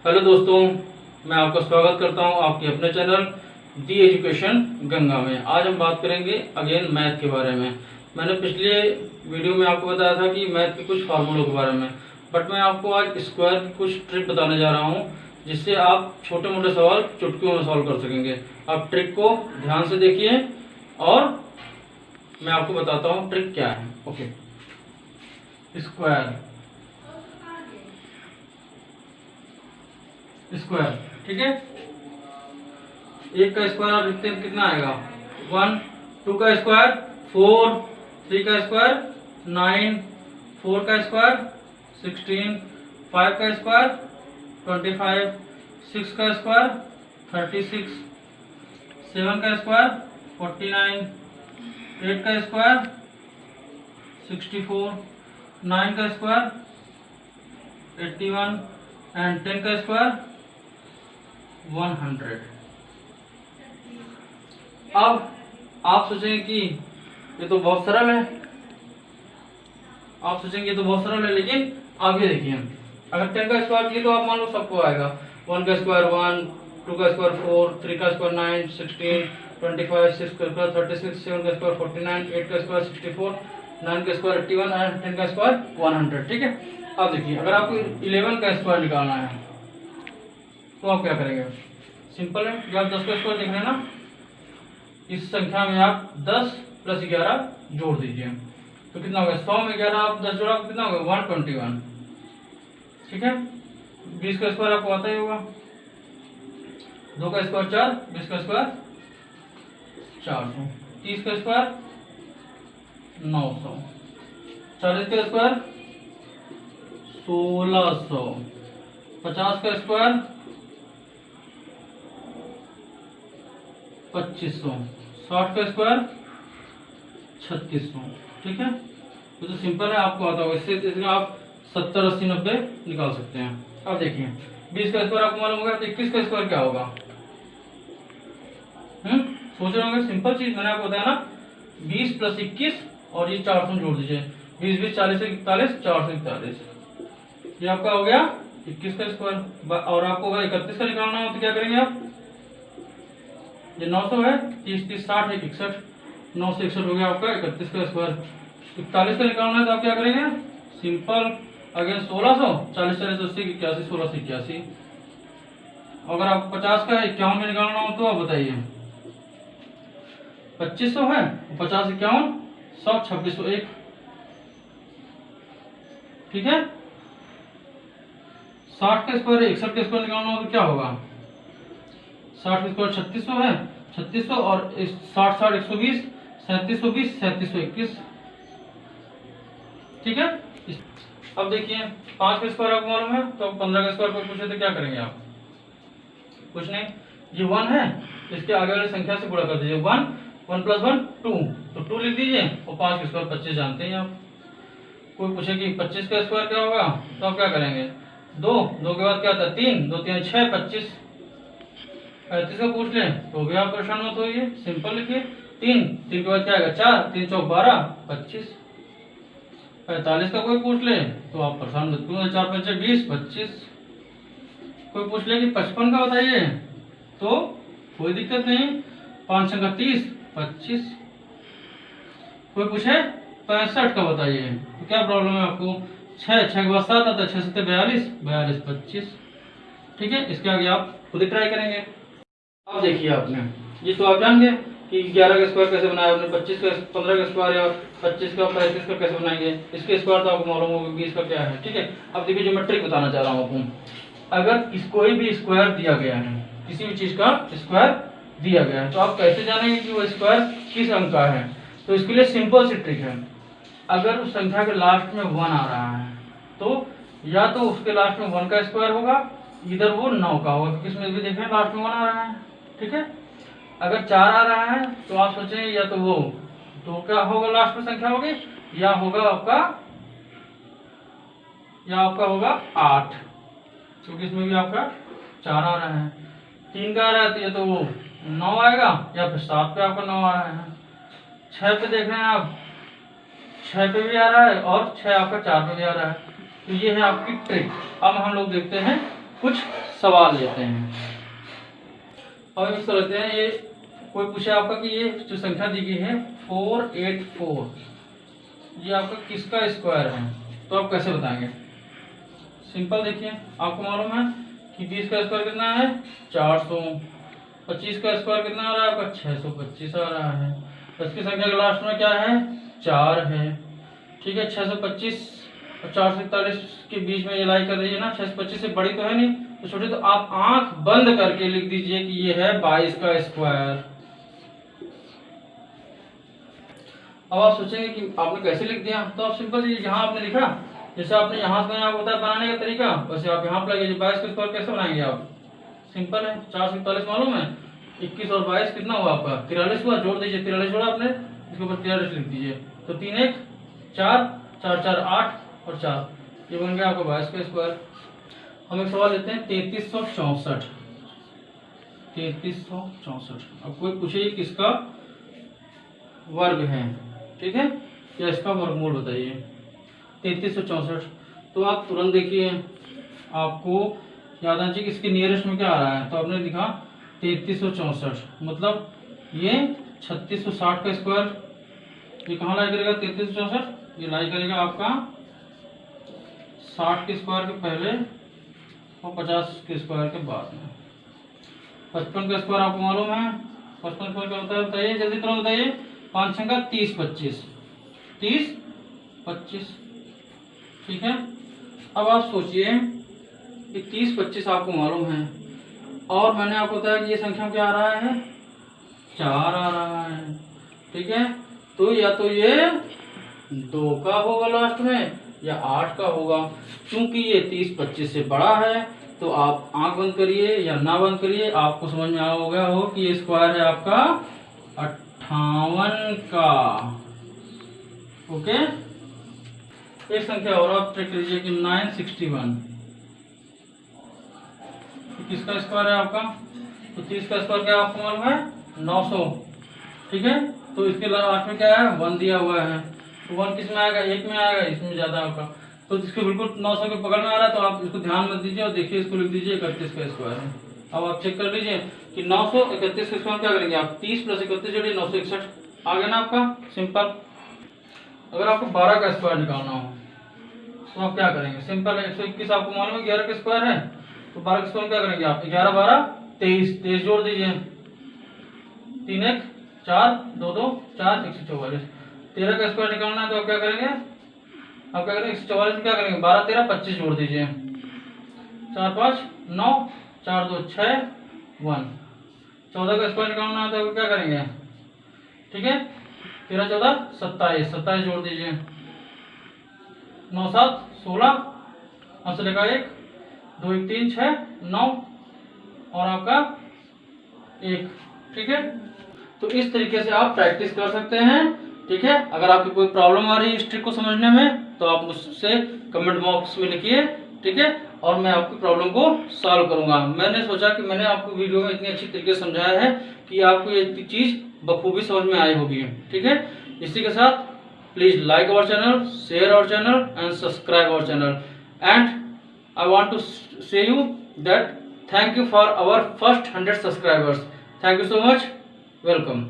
Hello दोस्तों, मैं आपका स्वागत करता हूं आपके अपने चैनल दी एजुकेशन गंगा में। आज हम बात करेंगे अगेन मैथ के बारे में। मैंने पिछले वीडियो में आपको बताया था कि मैथ के कुछ फार्मूलों के बारे में, बट मैं आपको आज स्क्वायर की कुछ ट्रिक बताने जा रहा हूं, जिससे आप छोटे मोटे सवाल चुटकियों में सॉल्व कर सकेंगे। आप ट्रिक को ध्यान से देखिए और मैं आपको बताता हूँ ट्रिक क्या है। ओके, स्क्वायर स्क्वायर ठीक है। एक का स्क्वायर आप लिखते हैं कितना आएगा 1, 2 का स्क्वायर 4, 3 का स्क्वायर 9, 4 का स्क्वायर 16, 5 का स्क्वायर 25, 6 का स्क्वायर 36, 7 का स्क्वायर 49, 8 का स्क्वायर 64, 9 का स्क्वायर 81 एंड 10 का स्क्वायर 100। अब आप सोचेंगे कि ये तो बहुत सरल है, लेकिन आप ये देखिए, अगर 10 का स्क्वायर किए तो आप मान लो सबको आएगा। 1 का स्क्वायर 1, 2 का स्क्वायर 4, 3 का स्क्वायर 9, 16, 25, 6 का स्क्वायर 36, 7 का स्क्वायर 49, 8 का स्क्वायर 64, 9 का स्क्वायर 81 और 10 का स्क्वायर 100। ठीक है। अब देखिए, अगर आपको 11 का स्क्वायर निकालना है तो आप क्या करेंगे? सिंपल है, जब आप 10 का स्क्वायर देख रहे हैं ना, इस संख्या में आप 10 प्लस 11 जोड़ दीजिए तो कितना होगा? 100 में 11 आप 10 जोड़ा कितना होगा? 121। ठीक है। 20 का स्क्वायर आपको आता ही होगा। 2 का स्क्वायर 4, 20 का स्क्वायर 400, 30 का स्क्वायर 900, 40 का स्क्वायर 1600, 50 का स्क्वायर 2500, 60 का स्क्वायर 3600। ठीक है। तो सिंपल है, आपको आता होगा। इससे आप 70, 80, 90 निकाल सकते हैं। अब देखिए, 20 का स्क्वायर आपको मालूम होगा तो 21 का स्क्वायर क्या होगा? सोच रहे होंगे, सिंपल चीज मैंने आपको बताया ना, 20 प्लस 21 और ये 400 जोड़ दीजिए। 20, 20, 40 से 41, 441, ये आपका हो गया 21 का स्क्वायर। और आपको अगर 31 का निकालना हो तो क्या करेंगे आप? ये 900 है, 30, 30, 60 है 61, 9 से 61 हो गया आपका 31 का स्क्वायर। 41 का निकालना है तो आप क्या करेंगे? सिंपल, अगेन 1600, 40, 40, 80, 81, 16 से 81। अगर आपको 50 का 51 का निकालना हो तो आप बताइए। 2500 है, 50, 51, 100, 2601। ठीक है। 60 का स्क्वायर 61 का स्क्वायर निकालना हो तो क्या होगा? 60 का स्क्वायर 3600 है, 3600 और 60, 60, 120, 3720, 3721। ठीक है। अब देखिए, 5 का स्क्वायर आपको मालूम है तो 15 का स्क्वायर कोई पूछे तो क्या करेंगे आप? कुछ नहीं, ये 1 है, इसके आगे वाली संख्या से गुणा कर दीजिए। 1, 1 प्लस 1 2, तो 2 लिख दीजिए। और 5 का स्क्वायर 25 जानते हैं आप। कोई पूछे कि 25 का स्क्वायर क्या होगा तो आप क्या करेंगे? 2, 2 के बाद क्या आता है? 3, 2, 3, 6, 25। 35 का पूछ लें तो भी आप परेशान मत होइए, सिंपल लिखिए। 3, 3 के बाद क्या आएगा? 4, 3 चौक 12, 25। 45 का कोई पूछ ले तो आप परेशान मत होइए, 4, 5, 20, 25। कोई पूछ ले कि 55 का बताइए तो कोई दिक्कत नहीं, 5 का 30, 25। कोई पूछे 65 का बताइए तो क्या प्रॉब्लम है आपको? 6, 6 के बाद 7 आता है, 6 से 42, 42, 25। ठीक है। इसके आगे आप खुद ही ट्राई करेंगे। अब देखिए, आपने ये तो आप जान गए कि 11 का स्क्वायर कैसे बनाया आपने, 25 का 15 का स्क्वायर और 25 का 35 का कैसे बनाएंगे। इसके स्क्वायर तो आपको मालूम होगा 20 का क्या है। ठीक है। अब देखिए, जो मैं ट्रिक बताना चाह रहा हूँ आपको, अगर कोई भी स्क्वायर दिया गया है, किसी भी चीज का स्क्वायर दिया गया है, तो आप कैसे जानेंगे कि वो स्क्वायर किस अंक का है? तो इसके लिए सिंपल सी ट्रिक है। अगर उस संख्या के लास्ट में 1 आ रहा है तो या तो उसके लास्ट में 1 का स्क्वायर होगा, इधर वो 9 का होगा, क्योंकि इसमें भी देखें लास्ट में 1 आ रहा है। ठीक है। अगर 4 आ रहा है तो आप सोचें या तो वो 2 का होगा, लास्ट में संख्या होगी, या आपका होगा 8, क्योंकि इसमें भी आपका 4 आ रहा है। 3 का आ रहा है तो या तो वो 9 आएगा, या फिर 7 पे आपका 9 आ रहा है। 6 पे देख रहे हैं आप, 6 पे भी आ रहा है और 6 आपका 4 पे भी आ रहा है। तो ये है आपकी ट्रिक। अब हम लोग देखते हैं कुछ सवाल लेते हैं। अब इसको लेते हैं, ये कोई पूछे आपका कि ये जो संख्या दी गई है 484, ये आपका किसका स्क्वायर है, तो आप कैसे बताएंगे? सिंपल, देखिए आपको मालूम है कि 20 का स्क्वायर कितना है 400, 25 का स्क्वायर कितना आ रहा है आपका 625 आ रहा है, इसकी संख्या के लास्ट में क्या है 4 है। ठीक है, 625 और 441 के बीच में ये लाई कर दीजिए ना, 625 से बड़ी तो है नहीं तो छोटी, तो आप आंख बंद करके लिख दीजिए कि ये है 22 का स्क्वायर। अब आप सोचेंगे कि आपने कैसे लिख दिया, तो आप सिंपल जी यहाँ आपने लिखा, जैसे आपने यहाँ से आपको बताया बनाने का तरीका, वैसे आप यहाँ पर लगाइए। 22 का स्क्वायर कैसे बनाएंगे आप? सिंपल है, 441 मालूम है, 21 और 22 कितना हुआ आपका 43 हुआ, जोड़ दीजिए, 43 जोड़ा आपने, इसके ऊपर 43 लिख दीजिए, तो 3 1 4 4 4 8 और 4, ये बन गया आपका 22 का स्क्वायर। हम एक सवाल लेते हैं 3364। 3364, अब कोई पूछे ये किसका वर्ग है, ठीक है, या इसका वर्गमूल बताइए 3364। तो आप तुरंत देखिए, आपको याद आना चाहिए कि इसके नियरेस्ट में क्या आ रहा है, तो आपने लिखा 3364, मतलब ये 3660 का स्क्वायर, ये कहाँ लाई करेगा 3364, ये लाई करेगा आपका 60 के स्क्वायर के पहले और 50 के स्क्वायर के बाद में। 55 का स्क्वायर आपको मालूम है, 55 स्क्वायर क्या होता है बताइए, जल्दी तुरंत बताइए। 5 छंगा 30 25, 30 25, ठीक है। अब आप सोचिए कि 30 25 आपको मालूम है, और मैंने आपको बताया कि ये संख्या में क्या आ रहा है 4 आ रहा है, ठीक है। तो या तो ये 2 का होगा लास्ट में, या 8 का होगा। क्योंकि ये 30 25 से बड़ा है, तो आप आंख बंद करिए या ना बंद करिए, आपको समझ में आ गया हो कि ये स्क्वायर है आपका 58 का। ओके, एक संख्या और आप चेक लीजिए कि 961, किसका स्क्वायर है आपका, तो 30 का स्क्वायर क्या आपको मालूम है 900, ठीक है। तो इसके लास्ट में क्या है 1 दिया हुआ है, तो 1 किस में आएगा, 1 में आएगा, इसमें ज्यादा आपका, तो इसके बिल्कुल 900 के पकड़ में आ रहा है, तो आप इसको ध्यान मत दीजिए और देखिए, इसको लिख दीजिए 31 का स्क्वायर है। अब आप चेक कर लीजिए कि 931 का स्क्वायर क्या करेंगे आप, 30 + 31 जोड़िए 961 आ गया ना आपका, सिंपल। अगर आपको 12 का स्क्वायर निकालना हो तो आप क्या करेंगे, सिंपल है, 121 आपको मालूम है 11 का स्क्वायर है, तो 12 का स्क्वायर क्या करेंगे आप, 11 12 23, 23 जोड़ दीजिए, 3 1 4 2 2 4 144। 13 का स्क्वायर निकालना है तो आप क्या करेंगे, आप क्या करेंगे 144 में क्या करेंगे 12 13 25 जोड़ दीजिए, 4 5 9 4 2 6 1। 14 का स्क्वायर निकालना है तो आप क्या करेंगे, ठीक है, 13 14 27 27 जोड़ दीजिए, 9 7 16, अब से लगा 1 2 1 3 6 9 और आपका 1, ठीक है। तो इस तरीके से आप प्रैक्टिस कर सकते हैं, ठीक है। अगर आपकी कोई प्रॉब्लम आ रही है इस ट्रिक को समझने में तो आप मुझसे कमेंट बॉक्स में लिखिए, ठीक है, और मैं आपकी प्रॉब्लम को सॉल्व करूंगा। मैंने सोचा कि मैंने आपको वीडियो में इतनी अच्छी तरीके से समझाया है कि आपको ये चीज बखूबी समझ में आई होगी, ठीक है। इसी के साथ please like our channel, share our channel and subscribe our channel, and I want to say you that thank you for our first 100 subscribers. Thank you so much, welcome.